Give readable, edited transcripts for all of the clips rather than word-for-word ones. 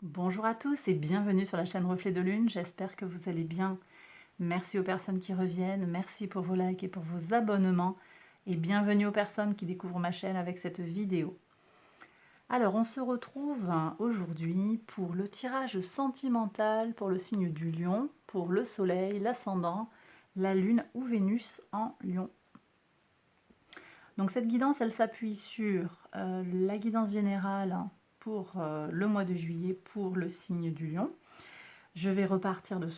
Bonjour à tous et bienvenue sur la chaîne Reflet de Lune, j'espère que vous allez bien. Merci aux personnes qui reviennent, merci pour vos likes et pour vos abonnements et bienvenue aux personnes qui découvrent ma chaîne avec cette vidéo. Alors on se retrouve aujourd'hui pour le tirage sentimental pour le signe du Lion, pour le Soleil, l'Ascendant, la Lune ou Vénus en Lion. Donc cette guidance elle s'appuie sur la guidance générale pour le mois de juillet pour le signe du Lion. Je vais repartir de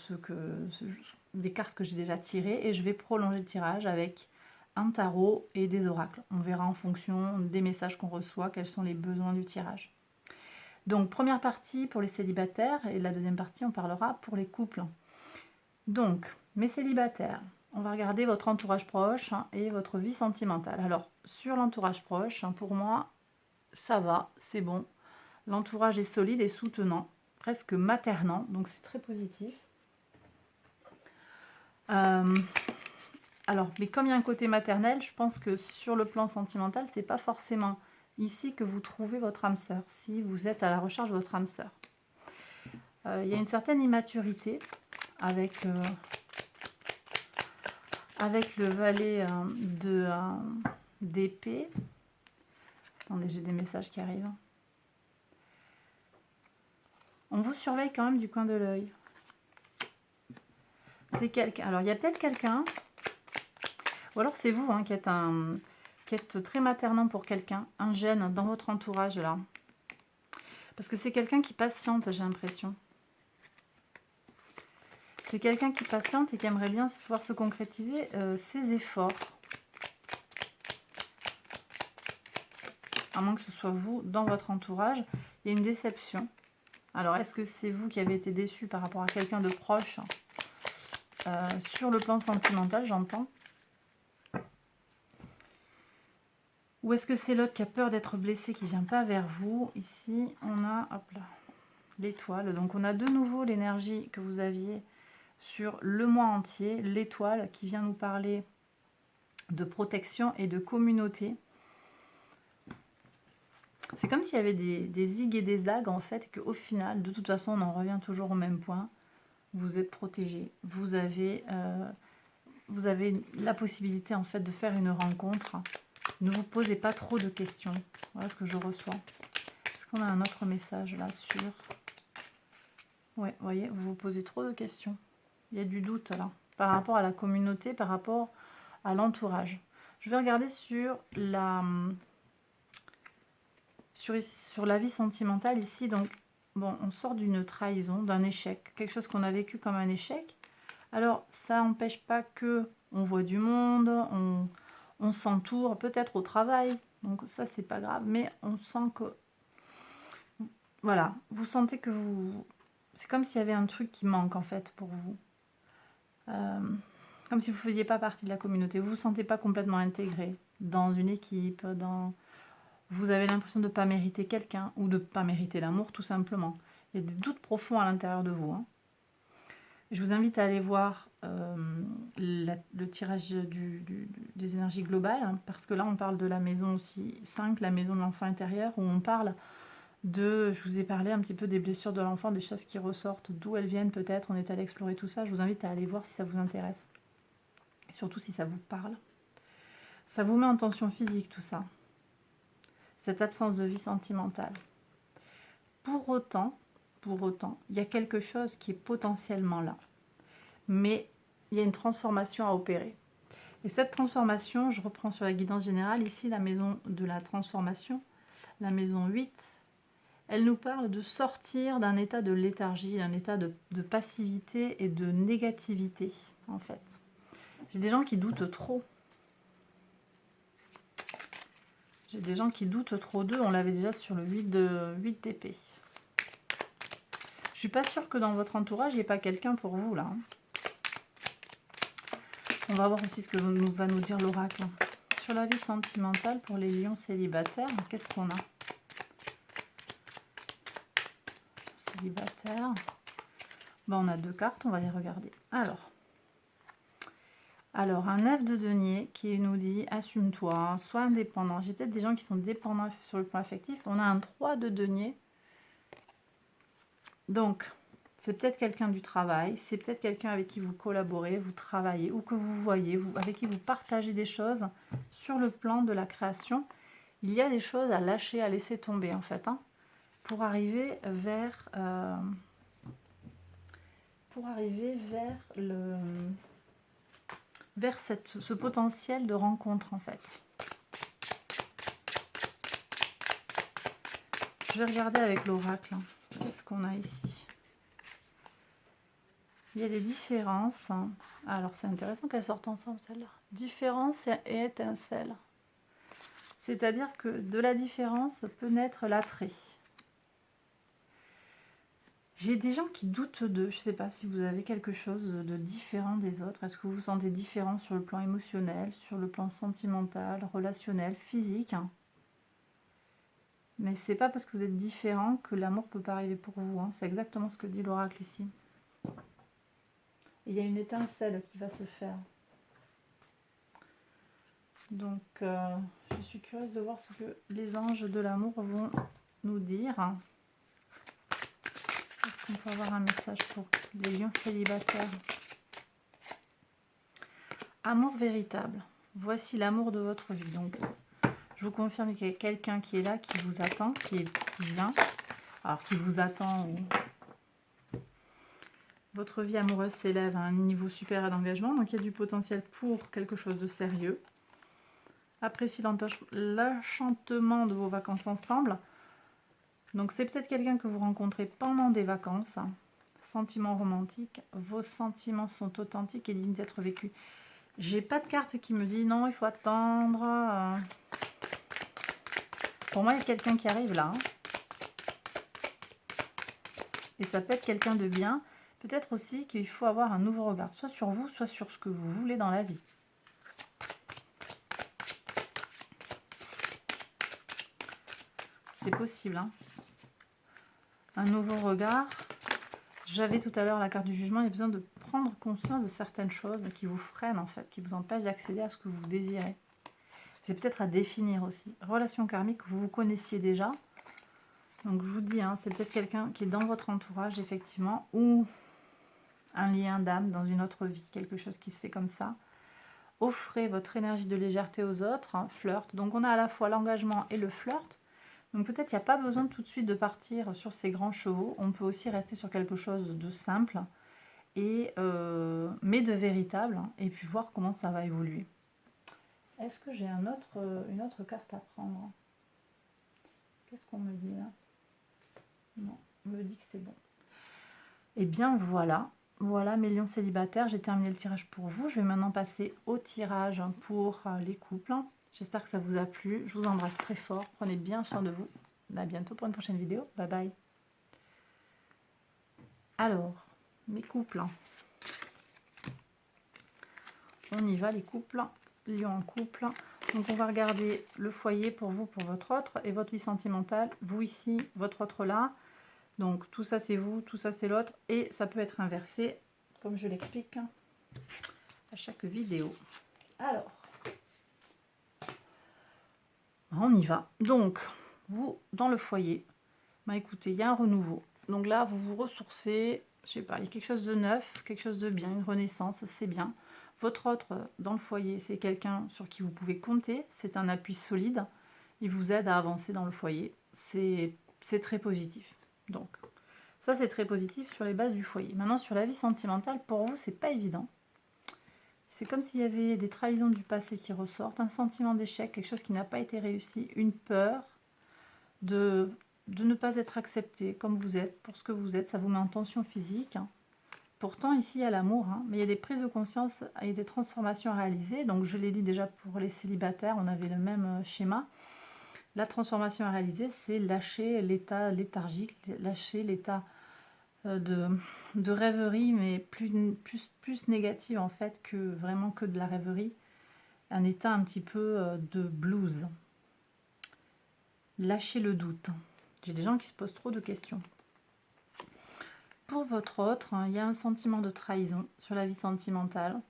des cartes que j'ai déjà tirées et je vais prolonger le tirage avec un tarot et des oracles. On verra en fonction des messages qu'on reçoit quels sont les besoins du tirage. Donc première partie pour les célibataires et la deuxième partie on parlera pour les couples. Donc mes célibataires, on va regarder votre entourage proche et votre vie sentimentale. Alors sur l'entourage proche, pour moi ça va, c'est bon. L'entourage est solide et soutenant, presque maternant, donc c'est très positif. Alors, mais comme il y a un côté maternel, je pense que sur le plan sentimental, c'est pas forcément ici que vous trouvez votre âme sœur, si vous êtes à la recherche de votre âme sœur. Il y a une certaine immaturité avec le valet d'épée. Attendez, j'ai des messages qui arrivent. On vous surveille quand même du coin de l'œil. C'est quelqu'un. Alors, il y a peut-être quelqu'un, ou alors c'est vous qui êtes très maternant pour quelqu'un, un jeune dans votre entourage là. Parce que c'est quelqu'un qui patiente, j'ai l'impression. C'est quelqu'un qui patiente et qui aimerait bien voir se concrétiser ses efforts. À moins que ce soit vous, dans votre entourage, il y a une déception. Alors, est-ce que c'est vous qui avez été déçu par rapport à quelqu'un de proche sur le plan sentimental, j'entends? Ou est-ce que c'est l'autre qui a peur d'être blessé, qui ne vient pas vers vous? Ici, on a, hop là, l'étoile. Donc, on a de nouveau l'énergie que vous aviez sur le mois entier, l'étoile qui vient nous parler de protection et de communauté. C'est comme s'il y avait des zig et des zags en fait, et qu'au final, de toute façon, on en revient toujours au même point. Vous êtes protégé. Vous avez la possibilité en fait de faire une rencontre. Ne vous posez pas trop de questions. Voilà ce que je reçois. Est-ce qu'on a un autre message là sur... Ouais, vous voyez, vous vous posez trop de questions. Il y a du doute là, par rapport à la communauté, par rapport à l'entourage. Je vais regarder sur la vie sentimentale ici. Donc, bon, on sort d'une trahison, d'un échec, quelque chose qu'on a vécu comme un échec. Alors, ça n'empêche pas que on voit du monde, on s'entoure, peut-être au travail. Donc ça, c'est pas grave, mais on sent que... Voilà, vous sentez que vous... C'est comme s'il y avait un truc qui manque en fait pour vous. Comme si vous ne faisiez pas partie de la communauté. Vous ne vous sentez pas complètement intégré dans une équipe, vous avez l'impression de ne pas mériter quelqu'un ou de ne pas mériter l'amour tout simplement. Il y a des doutes profonds à l'intérieur de vous. Je vous invite à aller voir le tirage des énergies globales, parce que là on parle de la maison aussi 5, la maison de l'enfant intérieur, où on parle je vous ai parlé un petit peu des blessures de l'enfant, des choses qui ressortent, d'où elles viennent peut-être, on est allé explorer tout ça. Je vous invite à aller voir si ça vous intéresse, et surtout si ça vous parle. Ça vous met en tension physique tout ça, cette absence de vie sentimentale. Pour autant, il y a quelque chose qui est potentiellement là, mais il y a une transformation à opérer. Et cette transformation, je reprends sur la guidance générale, ici la maison de la transformation, la maison 8, elle nous parle de sortir d'un état de léthargie, d'un état de passivité et de négativité, en fait. J'ai des gens qui doutent trop. J'ai des gens qui doutent trop d'eux, on l'avait déjà sur le 8 d'épée. Je suis pas sûre que dans votre entourage, il n'y ait pas quelqu'un pour vous, là. On va voir aussi ce que va nous dire l'oracle. Sur la vie sentimentale pour les lions célibataires, qu'est-ce qu'on a? Célibataire. Bon, on a 2 cartes, on va les regarder. Alors, un 9 de denier qui nous dit assume-toi, sois indépendant. J'ai peut-être des gens qui sont dépendants sur le plan affectif. On a un 3 de denier. Donc, c'est peut-être quelqu'un du travail, c'est peut-être quelqu'un avec qui vous collaborez, vous travaillez, ou que vous voyez, avec qui vous partagez des choses sur le plan de la création. Il y a des choses à lâcher, à laisser tomber en fait, hein, pour arriver vers ce potentiel de rencontre en fait. Je vais regarder avec l'oracle. Hein. Qu'est-ce qu'on a ici? Il y a des différences. Alors, c'est intéressant qu'elles sortent ensemble, celle-là. Différence et étincelle. C'est-à-dire que de la différence peut naître l'attrait. J'ai des gens qui doutent d'eux. Je ne sais pas si vous avez quelque chose de différent des autres. Est-ce que vous vous sentez différent sur le plan émotionnel, sur le plan sentimental, relationnel, physique? Mais c'est pas parce que vous êtes différent que l'amour ne peut pas arriver pour vous. Hein. C'est exactement ce que dit l'oracle ici. Il y a une étincelle qui va se faire. Donc, je suis curieuse de voir ce que les anges de l'amour vont nous dire. Est-ce qu'on peut avoir un message pour les lions célibataires? Amour véritable. Voici l'amour de votre vie. Donc, je vous confirme qu'il y a quelqu'un qui est là, qui vous attend, qui vient. Alors, qui vous attend ou... Votre vie amoureuse s'élève à un niveau supérieur d'engagement, donc il y a du potentiel pour quelque chose de sérieux. Appréciez l'enchantement de vos vacances ensemble. Donc c'est peut-être quelqu'un que vous rencontrez pendant des vacances. Sentiments romantiques, vos sentiments sont authentiques et dignes d'être vécus. J'ai pas de carte qui me dit non, il faut attendre. Pour moi, il y a quelqu'un qui arrive là. Et ça peut être quelqu'un de bien. Peut-être aussi qu'il faut avoir un nouveau regard, soit sur vous, soit sur ce que vous voulez dans la vie. C'est possible. Hein. Un nouveau regard. J'avais tout à l'heure la carte du jugement. Il y a besoin de prendre conscience de certaines choses qui vous freinent en fait, qui vous empêchent d'accéder à ce que vous désirez. C'est peut-être à définir aussi. Relation karmique, vous vous connaissiez déjà. Donc je vous dis, hein, c'est peut-être quelqu'un qui est dans votre entourage effectivement, ou un lien d'âme dans une autre vie, quelque chose qui se fait comme ça. Offrez votre énergie de légèreté aux autres, hein, flirt. Donc on a à la fois l'engagement et le flirt. Donc peut-être il n'y a pas besoin tout de suite de partir sur ces grands chevaux. On peut aussi rester sur quelque chose de simple, et, mais de véritable, hein, et puis voir comment ça va évoluer. Est-ce que j'ai une autre carte à prendre? Qu'est-ce qu'on me dit là? Non, on me dit que c'est bon. Eh bien voilà. Voilà mes lions célibataires, j'ai terminé le tirage pour vous. Je vais maintenant passer au tirage pour les couples. J'espère que ça vous a plu. Je vous embrasse très fort. Prenez bien soin de vous. À bientôt pour une prochaine vidéo. Bye bye. Alors, mes couples. On y va les couples. Lion en couple. Donc on va regarder le foyer pour vous, pour votre autre, et votre vie sentimentale. Vous ici, votre autre là. Donc tout ça c'est vous, tout ça c'est l'autre, et ça peut être inversé, comme je l'explique à chaque vidéo. Alors, on y va. Donc, vous, dans le foyer, bah écoutez, il y a un renouveau. Donc là, vous vous ressourcez, je sais pas, il y a quelque chose de neuf, quelque chose de bien, une renaissance, c'est bien. Votre autre, dans le foyer, c'est quelqu'un sur qui vous pouvez compter, c'est un appui solide, il vous aide à avancer dans le foyer, c'est très positif. Donc, ça c'est très positif sur les bases du foyer. Maintenant, sur la vie sentimentale, pour vous, c'est pas évident. C'est comme s'il y avait des trahisons du passé qui ressortent, un sentiment d'échec, quelque chose qui n'a pas été réussi, une peur de ne pas être accepté comme vous êtes, pour ce que vous êtes, ça vous met en tension physique. Pourtant, ici, il y a l'amour, hein, mais il y a des prises de conscience et des transformations à réaliser. Donc, je l'ai dit déjà pour les célibataires, on avait le même schéma. La transformation à réaliser, c'est lâcher l'état léthargique, lâcher l'état de rêverie, mais plus négative en fait que vraiment que de la rêverie. Un état un petit peu de blues. Lâchez le doute. J'ai des gens qui se posent trop de questions. Pour votre autre, il y a un sentiment de trahison sur la vie sentimentale.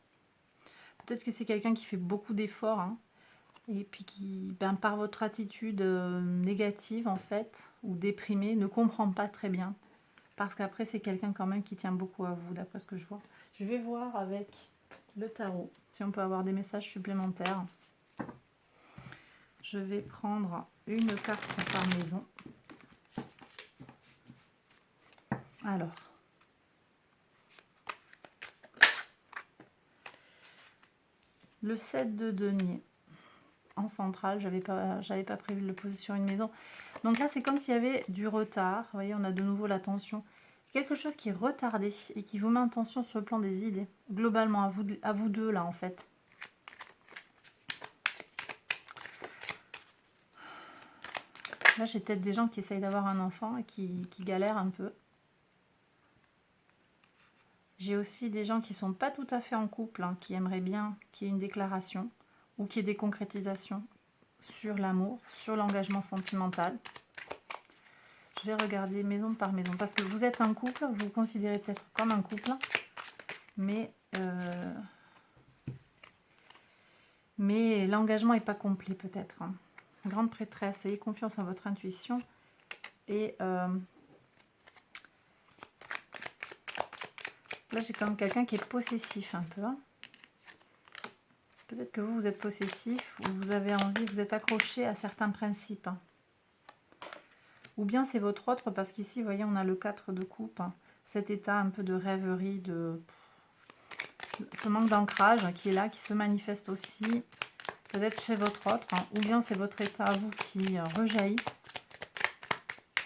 Peut-être que c'est quelqu'un qui fait beaucoup d'efforts, hein, et puis qui, par votre attitude négative en fait, ou déprimée, ne comprend pas très bien Parce qu'après, c'est quelqu'un quand même qui tient beaucoup à vous, d'après ce que je vois. Je vais voir avec le tarot si on peut avoir des messages supplémentaires. Je vais prendre une carte par maison. Alors. Le 7 de denier. En centrale, j'avais pas prévu de le poser sur une maison. Donc là, c'est comme s'il y avait du retard. Vous voyez, on a de nouveau la tension. Quelque chose qui est retardé et qui vous met en tension sur le plan des idées. Globalement, à vous deux, là, en fait. Là, j'ai peut-être des gens qui essayent d'avoir un enfant et qui galèrent un peu. J'ai aussi des gens qui ne sont pas tout à fait en couple, hein, qui aimeraient bien qu'il y ait une déclaration ou qu'il y ait des concrétisations sur l'amour, sur l'engagement sentimental. Je vais regarder maison par maison, parce que vous êtes un couple, vous vous considérez peut-être comme un couple, mais l'engagement n'est pas complet peut-être. Hein. Grande prêtresse, ayez confiance en votre intuition. Et là, j'ai quand même quelqu'un qui est possessif un peu. Hein. Peut-être que vous êtes possessif, ou vous avez envie, vous êtes accroché à certains principes. Hein. Ou bien c'est votre autre, parce qu'ici, vous voyez, on a le 4 de coupe. Hein. Cet état un peu de rêverie, de ce manque d'ancrage qui est là, qui se manifeste aussi peut-être chez votre autre, hein, ou bien c'est votre état à vous qui rejaillit.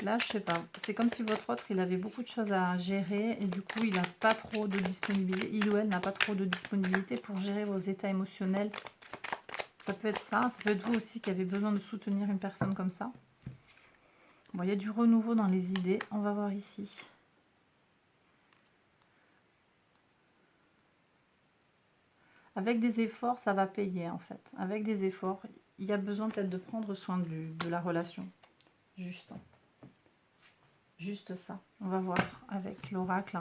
Là, je sais pas, c'est comme si votre autre, il avait beaucoup de choses à gérer et du coup, il n'a pas trop de disponibilité, il ou elle n'a pas trop de disponibilité pour gérer vos états émotionnels. Ça peut être ça peut être vous aussi qui avez besoin de soutenir une personne comme ça. Bon, il y a du renouveau dans les idées, on va voir ici. Avec des efforts, ça va payer en fait. Avec des efforts, il y a besoin peut-être de prendre soin de la relation. Juste ça. On va voir avec l'oracle.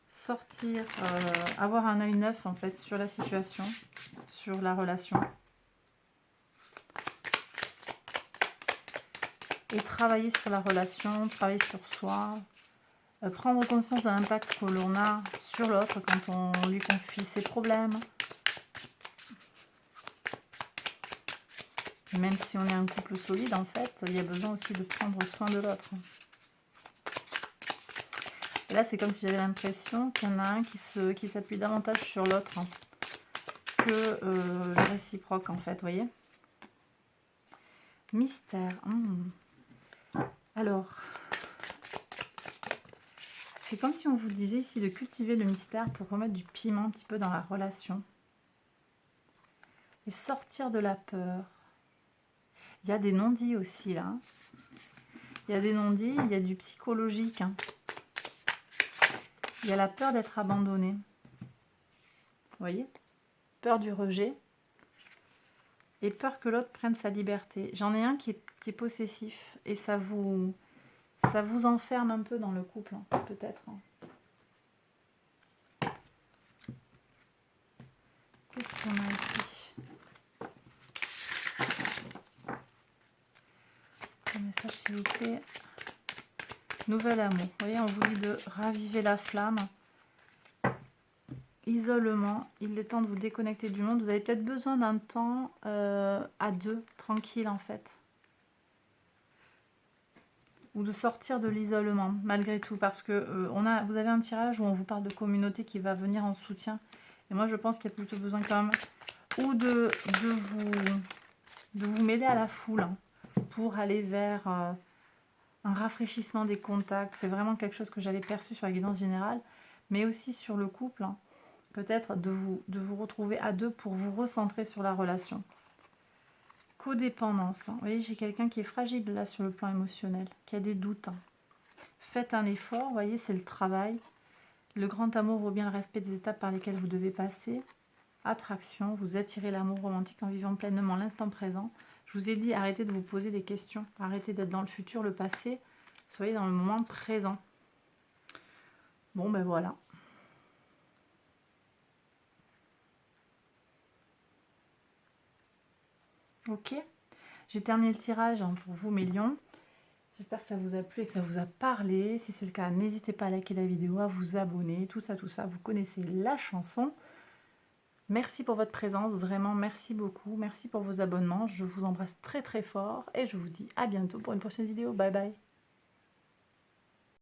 Sortir, avoir un œil neuf en fait sur la situation, sur la relation. Et travailler sur la relation, travailler sur soi. Prendre conscience de l'impact que l'on a sur l'autre quand on lui confie ses problèmes. Même si on est un couple solide, en fait, il y a besoin aussi de prendre soin de l'autre. Et là, c'est comme si j'avais l'impression qu'il y en a un qui s'appuie davantage sur l'autre hein, que le réciproque, en fait, vous voyez. Mystère. Alors, c'est comme si on vous disait ici de cultiver le mystère pour remettre du piment un petit peu dans la relation. Et sortir de la peur. Il y a des non-dits aussi, là. Il y a des non-dits, il y a du psychologique. Hein. Il y a la peur d'être abandonné. Vous voyez? Peur du rejet. Et peur que l'autre prenne sa liberté. J'en ai un qui est possessif. Et ça vous enferme un peu dans le couple, hein, peut-être. Hein. Qu'est-ce qu'on a ici? Un message, s'il vous plaît. Nouvel amour. Vous voyez, on vous dit de raviver la flamme. Isolement. Il est temps de vous déconnecter du monde. Vous avez peut-être besoin d'un temps à deux, tranquille en fait. Ou de sortir de l'isolement, malgré tout. Parce que vous avez un tirage où on vous parle de communauté qui va venir en soutien. Et moi, je pense qu'il y a plutôt besoin quand même ou de vous mêler à la foule hein, pour aller vers un rafraîchissement des contacts. C'est vraiment quelque chose que j'avais perçu sur la guidance générale. Mais aussi sur le couple. Hein. Peut-être de vous retrouver à deux pour vous recentrer sur la relation. Codépendance. Hein. Vous voyez, j'ai quelqu'un qui est fragile là sur le plan émotionnel, qui a des doutes. Hein. Faites un effort, vous voyez, c'est le travail. Le grand amour vaut bien le respect des étapes par lesquelles vous devez passer. Attraction, vous attirez l'amour romantique en vivant pleinement l'instant présent. Je vous ai dit, arrêtez de vous poser des questions. Arrêtez d'être dans le futur, le passé. Soyez dans le moment présent. Bon, ben voilà. Ok, j'ai terminé le tirage pour vous, mes lions. J'espère que ça vous a plu et que ça vous a parlé. Si c'est le cas, n'hésitez pas à liker la vidéo, à vous abonner, tout ça, vous connaissez la chanson. Merci pour votre présence, vraiment merci beaucoup. Merci pour vos abonnements. Je vous embrasse très très fort et je vous dis à bientôt pour une prochaine vidéo. Bye bye.